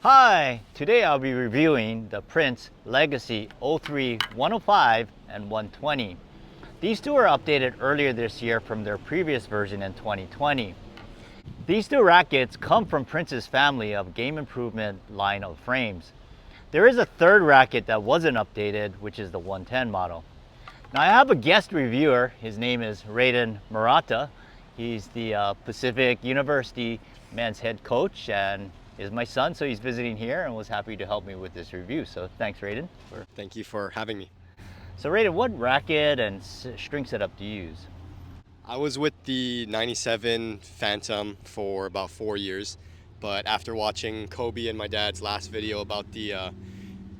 Hi! Today I'll be reviewing the Prince Legacy 03 105 and 120. These two were updated earlier this year from their previous version in 2020. These two rackets come from Prince's family of game improvement line of frames. There is a third racket that wasn't updated, which is the 110 model. Now I have a guest reviewer. His name is Rayden Murata. He's the Pacific University men's head coach and is my son, so he's visiting here and was happy to help me with this review. So thanks, Rayden. Thank you for having me. So Rayden, what racket and string setup do you use? I was with the 97 Phantom for about 4 years, but after watching Kobe and my dad's last video about the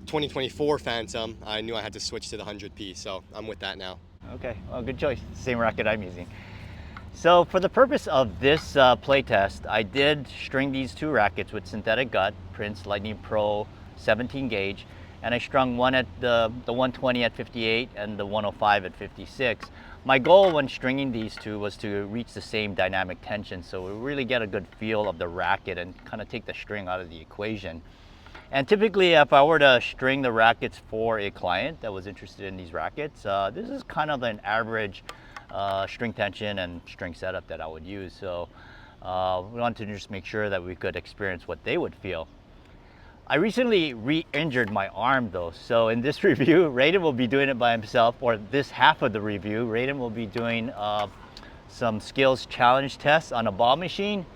2024 Phantom, I knew I had to switch to the 100p, so I'm with that now. Okay, well, good choice. Same racket I'm using. So for the purpose of this playtest, I did string these two rackets with synthetic gut, Prince Lightning Pro 17 gauge, and I strung one at the 120 at 58 and the 105 at 56. My goal when stringing these two was to reach the same dynamic tension, so we really get a good feel of the racket and kind of take the string out of the equation. And typically, if I were to string the rackets for a client that was interested in these rackets, this is kind of an average string tension and string setup that I would use. So we wanted to just make sure that we could experience what they would feel. I recently re-injured my arm though, so in this review, Rayden will be doing it by himself, or this half of the review, Rayden will be doing some skills challenge tests on a ball machine,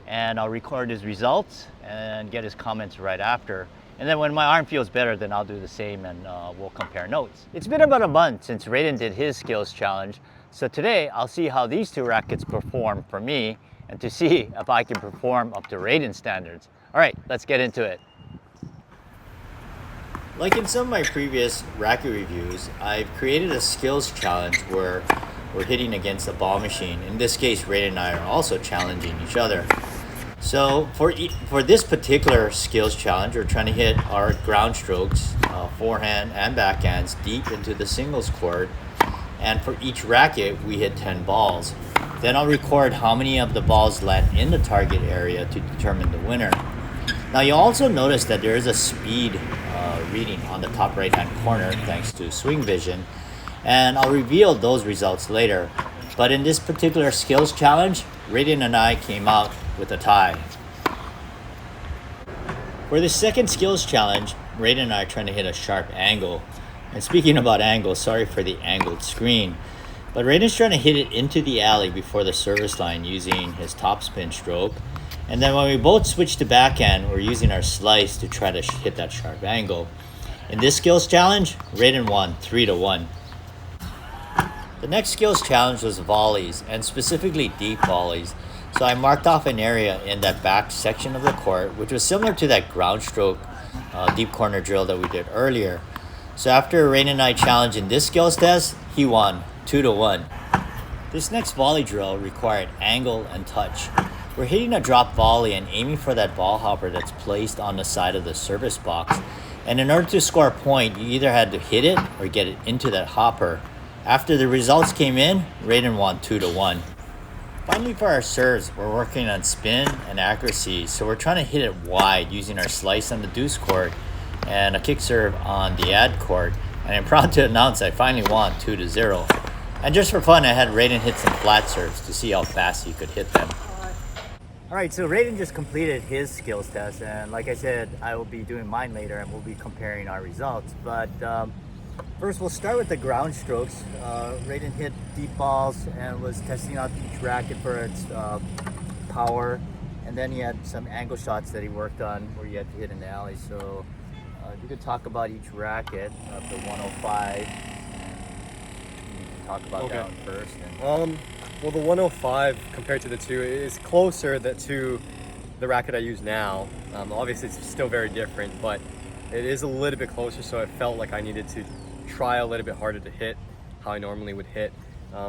and I'll record his results and get his comments right after. And then when my arm feels better, then I'll do the same and we'll compare notes. It's been about a month since Rayden did his skills challenge, so today I'll see how these two rackets perform for me and to see if I can perform up to Rayden's standards. All right, let's get into it. Like in some of my previous racket reviews, I've created a skills challenge where we're hitting against a ball machine. In this case, Rayden and I are also challenging each other. So for this particular skills challenge, we're trying to hit our ground strokes, forehand and backhands, deep into the singles court. And for each racket, we hit 10 balls. Then I'll record how many of the balls land in the target area to determine the winner. Now you'll also notice that there is a speed reading on the top right hand corner thanks to Swing Vision, and I'll reveal those results later. But in this particular skills challenge, Rayden and I came out with a tie. For the second skills challenge, Rayden and I are trying to hit a sharp angle. And speaking about angles, sorry for the angled screen, but Rayden's trying to hit it into the alley before the service line using his topspin stroke. And then when we both switch to backhand, we're using our slice to try to hit that sharp angle. In this skills challenge, Rayden won 3-1. The next skills challenge was volleys, and specifically deep volleys. So I marked off an area in that back section of the court, which was similar to that ground stroke deep corner drill that we did earlier. So after Rayden and I challenged in this skills test, he won 2-1. This next volley drill required angle and touch. We're hitting a drop volley and aiming for that ball hopper that's placed on the side of the service box. And in order to score a point, you either had to hit it or get it into that hopper. After the results came in, Rayden won 2-1. Finally, for our serves, we're working on spin and accuracy. So we're trying to hit it wide using our slice on the deuce court and a kick serve on the ad court. And I'm proud to announce I finally won 2-0. And just for fun, I had Rayden hit some flat serves to see how fast he could hit them. All right, so Rayden just completed his skills test, and like I said, I will be doing mine later and we'll be comparing our results. But first we'll start with the ground strokes. Rayden hit deep balls and was testing out each racket for its power, and then he had some angle shots that he worked on where you had to hit in the alley. So you could talk about each racket of the 105. You can talk about that one first. Well, the 105 compared to the two is closer to the racket I use now. Obviously, it's still very different, but it is a little bit closer, so I felt like I needed to try a little bit harder to hit how I normally would hit.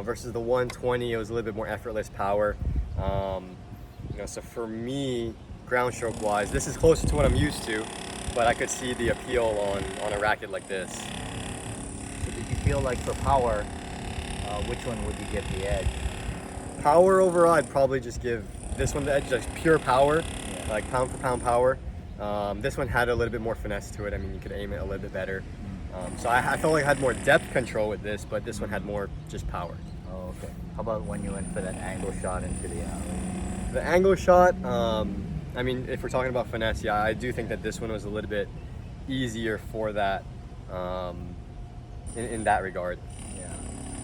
Versus the 120, it was a little bit more effortless power. So for me, ground stroke wise, this is closer to what I'm used to, but I could see the appeal on a racket like this. So did you feel like for power, which one would you give the edge? Power overall, I'd probably just give this one the edge, like pure power, like pound for pound power. This one had a little bit more finesse to it. I mean, you could aim it a little bit better. So I felt like I had more depth control with this, but this one had more just power. Oh, okay. How about when you went for that angle shot into the alley? The angle shot, I mean, if we're talking about finesse, yeah, I do think that this one was a little bit easier for that, in that regard. Yeah.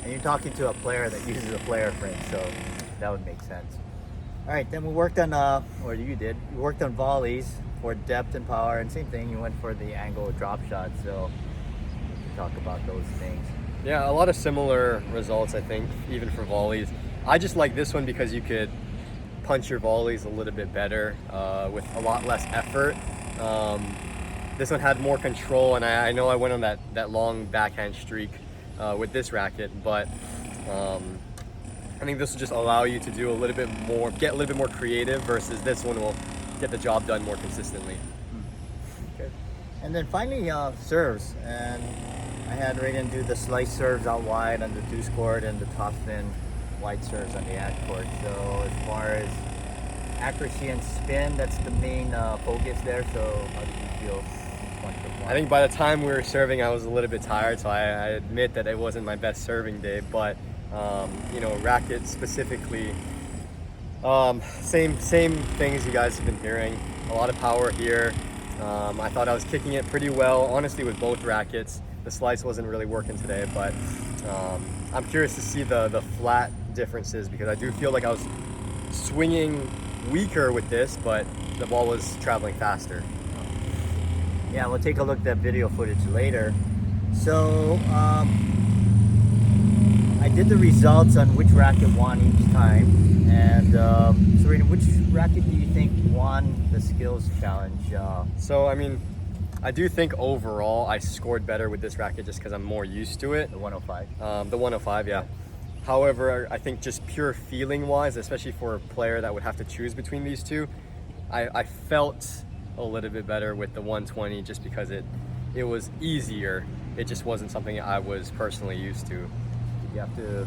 And you're talking to a player that uses a player frame, so that would make sense. All right, then we worked on, or you worked on volleys for depth and power, and same thing, you went for the angle drop shot, so we can talk about those things. Yeah, a lot of similar results, I think, even for volleys. I just like this one because you could punch your volleys a little bit better with a lot less effort. This one had more control, and I know I went on that long backhand streak with this racket, but I think this will just allow you to do a little bit more, get a little bit more creative, versus this one will get the job done more consistently. Okay. And then finally, serves, and I had Rayden do the slice serves out wide on the deuce court and the top spin wide serves on the ad court. So as far as accuracy and spin, that's the main focus there. So how did you feel? I think by the time we were serving, I was a little bit tired, so I admit that it wasn't my best serving day, but you know, racket specifically, same things you guys have been hearing. A lot of power here. I thought I was kicking it pretty well, honestly, with both rackets. The slice wasn't really working today, but I'm curious to see the flat differences, because I do feel like I was swinging weaker with this, but the ball was traveling faster. Yeah, we'll take a look at that video footage later. So I did the results on which racket won each time, and Serena, which racket do you think won the skills challenge? So I mean, I do think overall I scored better with this racket just because I'm more used to it. The 105. The 105, yeah. However, I think just pure feeling wise, especially for a player that would have to choose between these two, I felt a little bit better with the 120 just because it was easier. It just wasn't something I was personally used to. Did you have to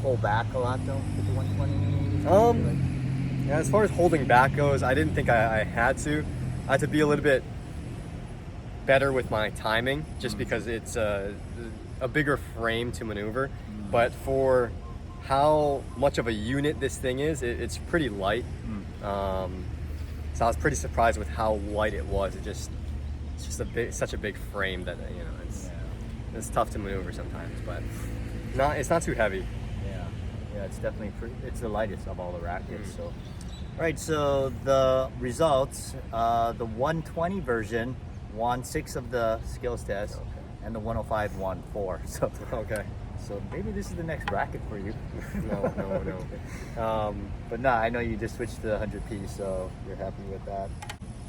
hold back a lot though with the 120? Yeah, as far as holding back goes, I didn't think I had to. I had to be a little bit better with my timing just because it's a bigger frame to maneuver. But for how much of a unit this thing is, it's pretty light. So I was pretty surprised with how light it was. It's just such a big frame that, you know, it's tough to maneuver sometimes, but it's not too heavy. Yeah, it's definitely it's the lightest of all the rackets. So, all right, so the results: the 120 version won 6 of the skills tests, and the 105 won 4. So okay. So maybe this is the next racket for you. No. But no, I know you just switched to the 100p, so you're happy with that.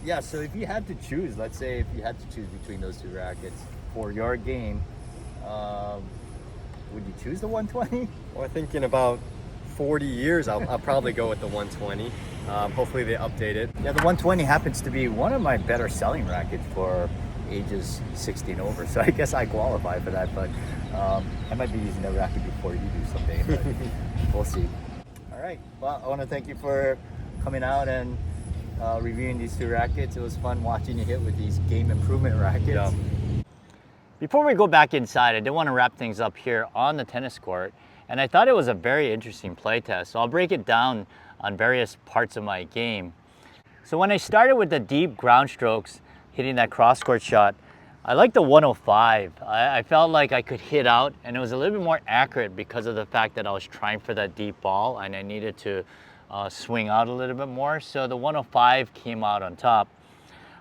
Yeah, so if you had to choose, let's say if you had to choose between those two rackets for your game, would you choose the 120? Well, I think in about 40 years, I'll probably go with the 120. Hopefully they update it. Yeah, the 120 happens to be one of my better selling rackets for ages 16 over, so I guess I qualify for that, but I might be using that racket before you do someday, but we'll see. All right, well, I want to thank you for coming out and reviewing these 2 rackets. It was fun watching you hit with these game improvement rackets. Yeah. Before we go back inside, I did want to wrap things up here on the tennis court, and I thought it was a very interesting play test, so I'll break it down on various parts of my game. So when I started with the deep ground strokes, hitting that cross court shot, I like the 105. I felt like I could hit out, and it was a little bit more accurate because of the fact that I was trying for that deep ball and I needed to swing out a little bit more. So the 105 came out on top.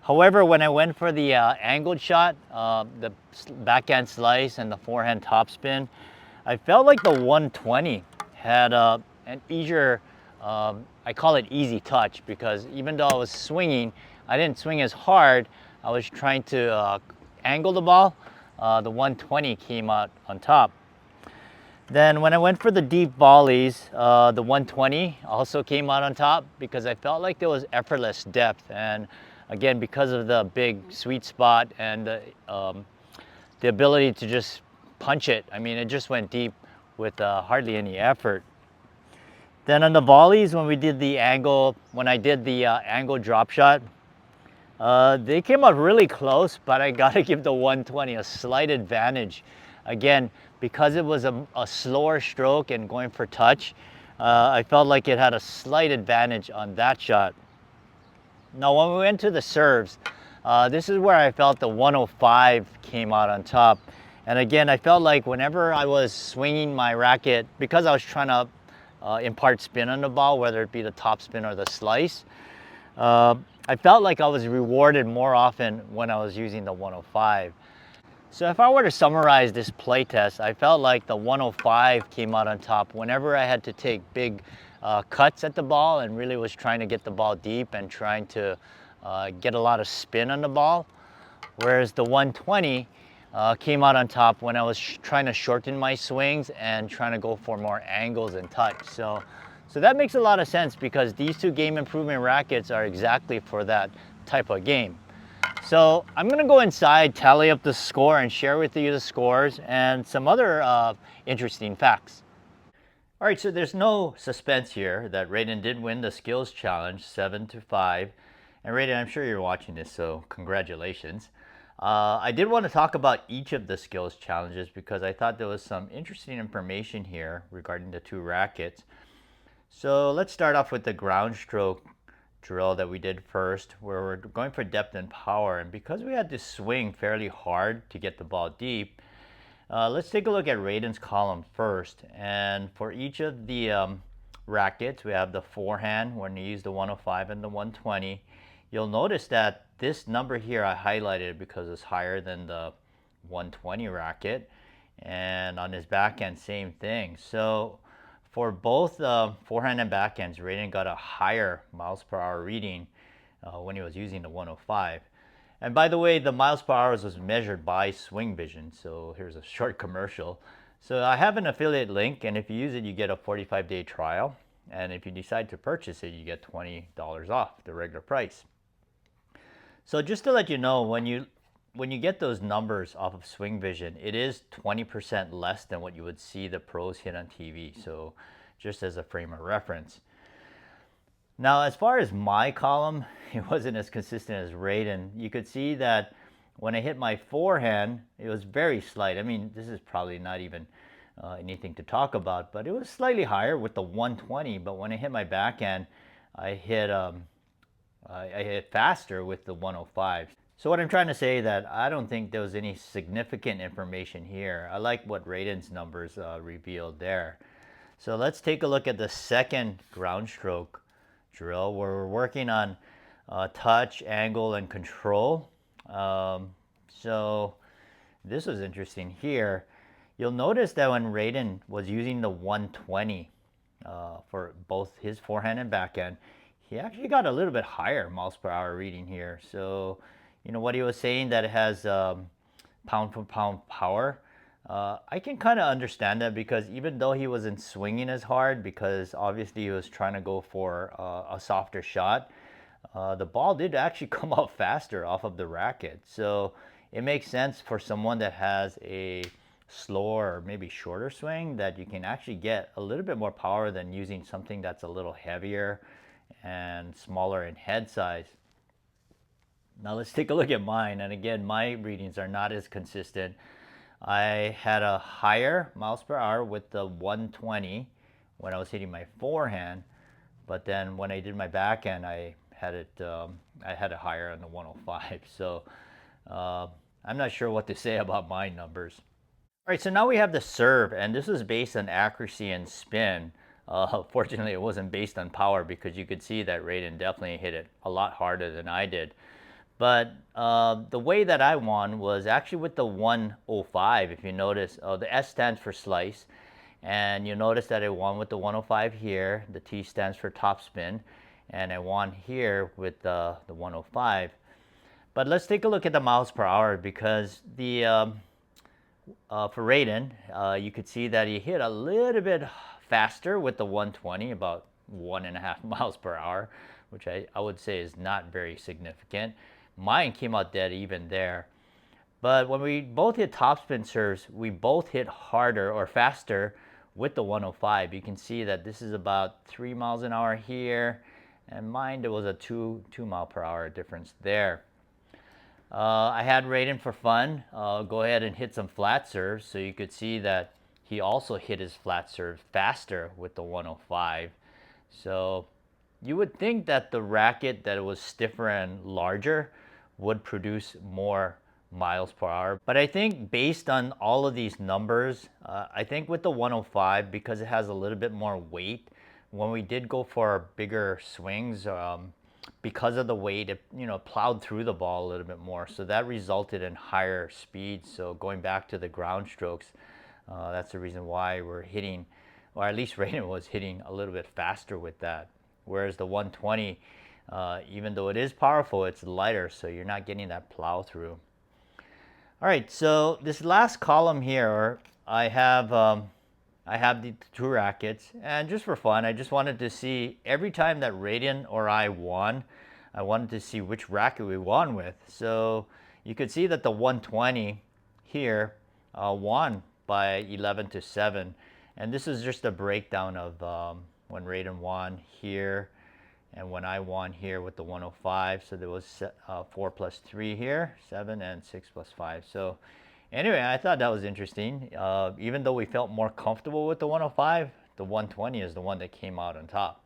However, when I went for the angled shot, the backhand slice and the forehand topspin, I felt like the 120 had an easier, I call it easy touch, because even though I was swinging, I didn't swing as hard. I was trying to angle the ball. The 120 came out on top. Then when I went for the deep volleys, the 120 also came out on top because I felt like there was effortless depth. And again, because of the big sweet spot and the ability to just punch it, I mean, it just went deep with hardly any effort. Then on the volleys, when I did the angle drop shot, They came out really close, but I gotta give the 120 a slight advantage. Again, because it was a slower stroke and going for touch, I felt like it had a slight advantage on that shot. Now, when we went to the serves, this is where I felt the 105 came out on top. And again, I felt like whenever I was swinging my racket, because I was trying to impart spin on the ball, whether it be the top spin or the slice, I felt like I was rewarded more often when I was using the 105. So if I were to summarize this playtest, I felt like the 105 came out on top whenever I had to take big cuts at the ball and really was trying to get the ball deep and trying to get a lot of spin on the ball. Whereas the 120 came out on top when I was trying to shorten my swings and trying to go for more angles and touch. So that makes a lot of sense because these two game improvement rackets are exactly for that type of game. So I'm gonna go inside, tally up the score and share with you the scores and some other interesting facts. All right, so there's no suspense here that Rayden did win the skills challenge 7-5. And Rayden, I'm sure you're watching this, so congratulations. I did want to talk about each of the skills challenges because I thought there was some interesting information here regarding the two rackets. So let's start off with the ground stroke drill that we did first, where we're going for depth and power. And because we had to swing fairly hard to get the ball deep, let's take a look at Rayden's column first. And for each of the rackets, we have the forehand when you use the 105 and the 120. You'll notice that this number here I highlighted because it's higher than the 120 racket. And on his backhand, same thing. So for both forehand and backhands, Rayden got a higher miles per hour reading when he was using the 105. And by the way, the miles per hour was measured by Swing Vision. So here's a short commercial. So I have an affiliate link, and if you use it, you get a 45-day trial. And if you decide to purchase it, you get $20 off the regular price. So just to let you know, when you get those numbers off of Swing Vision, it is 20% less than what you would see the pros hit on TV. So just as a frame of reference. Now, as far as my column, it wasn't as consistent as Rayden. You could see that when I hit my forehand, it was very slight. I mean, this is probably not even anything to talk about, but it was slightly higher with the 120. But when I hit my backhand, I hit faster with the 105. So what I'm trying to say is that I don't think there was any significant information here. I like what Rayden's numbers revealed there. So let's take a look at the second ground stroke drill where we're working on touch, angle, and control. So this was interesting here. You'll notice that when Rayden was using the 120 for both his forehand and backhand, he actually got a little bit higher miles per hour reading here. So, you know, what he was saying that it has pound for pound power, I can kind of understand that because even though he wasn't swinging as hard, because obviously he was trying to go for a softer shot, the ball did actually come out faster off of the racket. So it makes sense for someone that has a slower or maybe shorter swing that you can actually get a little bit more power than using something that's a little heavier and smaller in head size. Now let's take a look at mine. And again, my readings are not as consistent. I had a higher miles per hour with the 120 when I was hitting my forehand, but then when I did my backhand, I had it higher on the 105. So I'm not sure what to say about my numbers. All right, so now we have the serve, and this is based on accuracy and spin. Fortunately, it wasn't based on power because you could see that Rayden definitely hit it a lot harder than I did. But the way that I won was actually with the 105. If you notice, the S stands for slice. And you notice that I won with the 105 here. The T stands for topspin. And I won here with the 105. But let's take a look at the miles per hour because the for Rayden, you could see that he hit a little bit faster with the 120, about 1.5 miles per hour, which I would say is not very significant. Mine came out dead even there. But when we both hit topspin serves, we both hit harder or faster with the 105. You can see that this is about 3 miles an hour here, and mine there was a 2 mile per hour difference there. I had Rayden for fun go ahead and hit some flat serves, so you could see that he also hit his flat serve faster with the 105. So you would think that the racket that was stiffer and larger would produce more miles per hour. But I think based on all of these numbers, I think with the 105, because it has a little bit more weight, when we did go for bigger swings, because of the weight, it plowed through the ball a little bit more. So that resulted in higher speeds. So going back to the ground strokes, that's the reason why we're hitting, or at least Rayden was hitting a little bit faster with that. Whereas the 120, even though it is powerful, it's lighter, so you're not getting that plow through. All right, so this last column here, I have the two rackets, and just for fun, I just wanted to see every time that Rayden or I won, I wanted to see which racket we won with. So you could see that the 120 here won by 11-7, and this is just a breakdown of when Rayden won here and when I won here with the 105. So there was 4 plus 3 here, 7, and 6 plus 5. So anyway, I thought that was interesting. Even though we felt more comfortable with the 105, the 120 is the one that came out on top.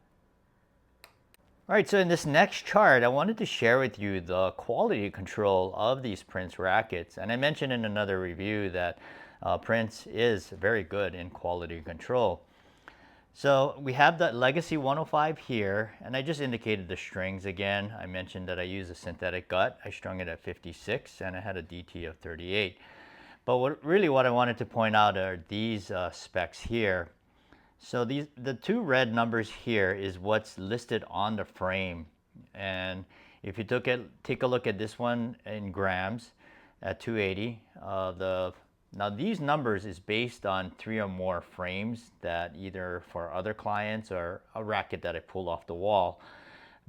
All right, so in this next chart, I wanted to share with you the quality control of these Prince rackets. And I mentioned in another review that Prince is very good in quality control. So we have the Legacy 105 here, and I just indicated the strings again. I mentioned that I use a synthetic gut. I strung it at 56, and I had a DT of 38. But what I wanted to point out are these specs here. So the two red numbers here is what's listed on the frame. And if you take a look at this one in grams at 280, now these numbers is based on 3 or more frames that either for other clients or a racket that I pull off the wall.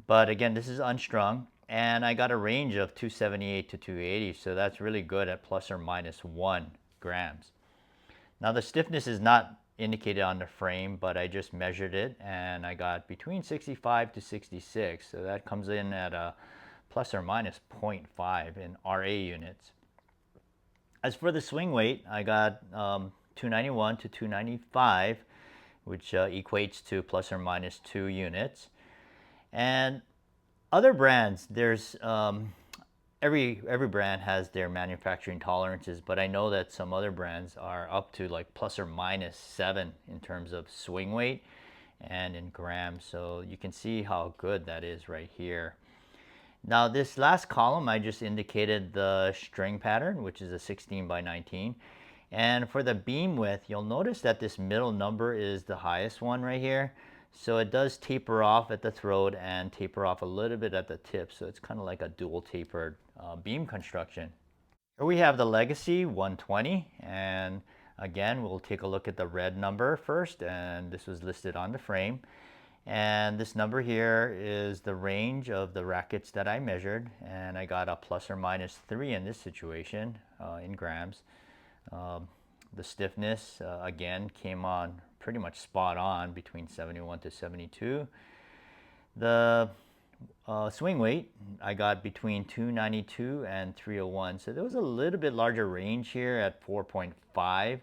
But again, this is unstrung, and I got a range of 278 to 280, so that's really good at plus or minus 1 grams. Now the stiffness is not indicated on the frame, but I just measured it, and I got between 65 to 66, so that comes in at a plus or minus 0.5 in RA units. As for the swing weight, I got 291 to 295, which equates to plus or minus 2 units. And other brands, there's every brand has their manufacturing tolerances, but I know that some other brands are up to like plus or minus 7 in terms of swing weight and in grams. So you can see how good that is right here. Now this last column, I just indicated the string pattern, which is a 16 by 19. And for the beam width, you'll notice that this middle number is the highest one right here. So it does taper off at the throat and taper off a little bit at the tip. So it's kind of like a dual tapered beam construction. Here we have the Legacy 120. And again, we'll take a look at the red number first. And this was listed on the frame. And this number here is the range of the rackets that I measured, and I got a plus or minus 3 in this situation in grams. The stiffness again came on pretty much spot on between 71 to 72. The swing weight I got between 292 and 301, so there was a little bit larger range here at 4.5.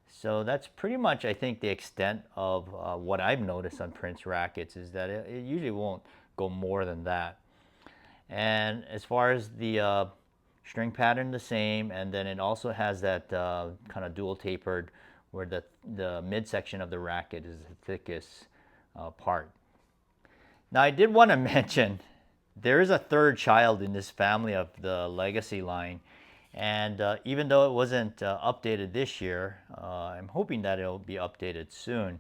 So that's pretty much, I think, the extent of what I've noticed on Prince rackets is that it usually won't go more than that. And as far as the string pattern, the same, and then it also has that kind of dual tapered where the midsection of the racket is the thickest part. Now I did want to mention there is a third child in this family of the Legacy line. And even though it wasn't updated this year, I'm hoping that it'll be updated soon.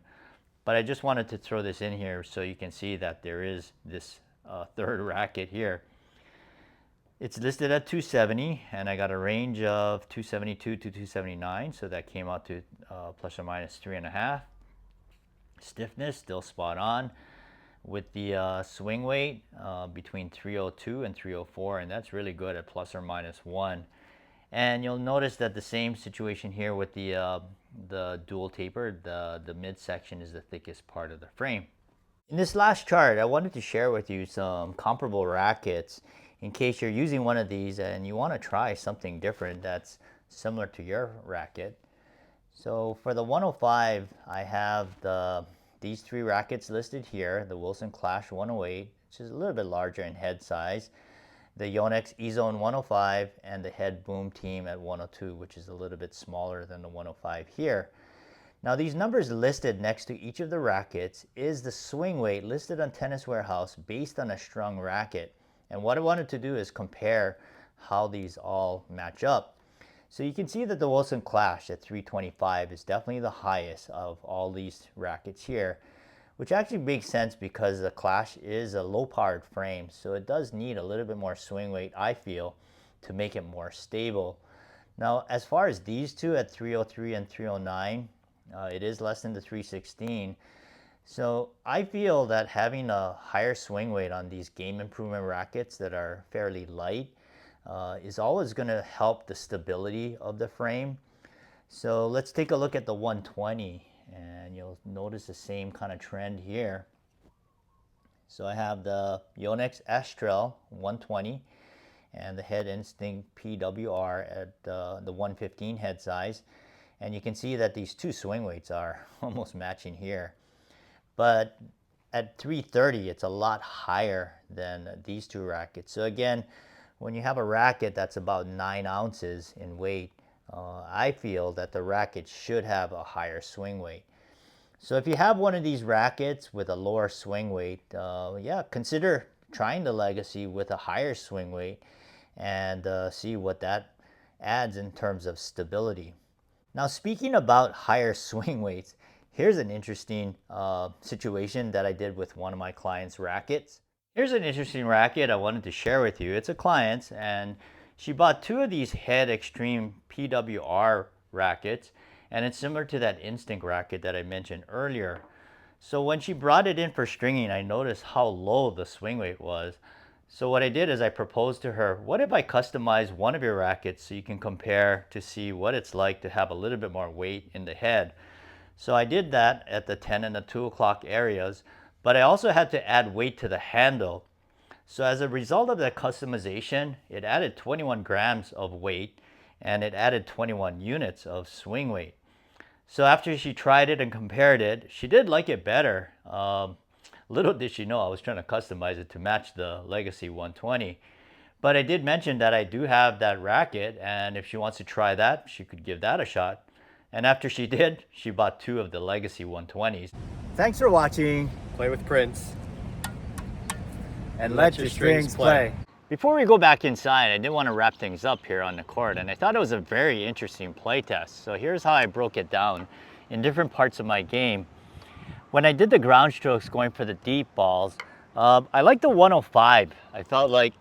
But I just wanted to throw this in here so you can see that there is this third racket here. It's listed at 270, and I got a range of 272 to 279, so that came out to plus or minus 3.5. Stiffness, still spot on. With the swing weight between 302 and 304, and that's really good at plus or minus 1. And you'll notice that the same situation here with the dual taper, the midsection is the thickest part of the frame. In this last chart, I wanted to share with you some comparable rackets. in case you're using one of these and you want to try something different that's similar to your racket. So for the 105, I have these 3 rackets listed here: the Wilson Clash 108, which is a little bit larger in head size, the Yonex E-Zone 105, and the Head Boom Team at 102, which is a little bit smaller than the 105 here. Now these numbers listed next to each of the rackets is the swing weight listed on Tennis Warehouse based on a strung racket. And what I wanted to do is compare how these all match up. So you can see that the Wilson Clash at 325 is definitely the highest of all these rackets here, which actually makes sense because the Clash is a low-powered frame, so it does need a little bit more swing weight, I feel, to make it more stable. Now, as far as these two at 303 and 309, it is less than the 316. So I feel that having a higher swing weight on these game improvement rackets that are fairly light is always going to help the stability of the frame. So let's take a look at the 120, and you'll notice the same kind of trend here. So I have the Yonex Astral 120 and the Head Instinct PWR at the 115 head size. And you can see that these two swing weights are almost matching here. But at 330, it's a lot higher than these two rackets. So again, when you have a racket that's about 9 ounces in weight, I feel that the racket should have a higher swing weight. So if you have one of these rackets with a lower swing weight, yeah, consider trying the Legacy with a higher swing weight and see what that adds in terms of stability. Now, speaking about higher swing weights, here's an interesting situation that I did with one of my clients' rackets. Here's an interesting racket I wanted to share with you. It's a client's, and she bought 2 of these Head Extreme PWR rackets, and it's similar to that Instinct racket that I mentioned earlier. So when she brought it in for stringing, I noticed how low the swing weight was. So what I did is I proposed to her, what if I customize one of your rackets so you can compare to see what it's like to have a little bit more weight in the head. So I did that at the 10 and the 2 o'clock areas, but I also had to add weight to the handle. So as a result of that customization, it added 21 grams of weight and it added 21 units of swing weight. So after she tried it and compared it, she did like it better. Little did she know I was trying to customize it to match the Legacy 120. But I did mention that I do have that racket, and if she wants to try that, she could give that a shot. And after she did, she bought 2 of the Legacy 120s. Thanks for watching. Play with Prince. And let your strings play. Before we go back inside, I did want to wrap things up here on the court, and I thought it was a very interesting play test. So here's how I broke it down in different parts of my game. When I did the ground strokes going for the deep balls, I liked the 105. I felt like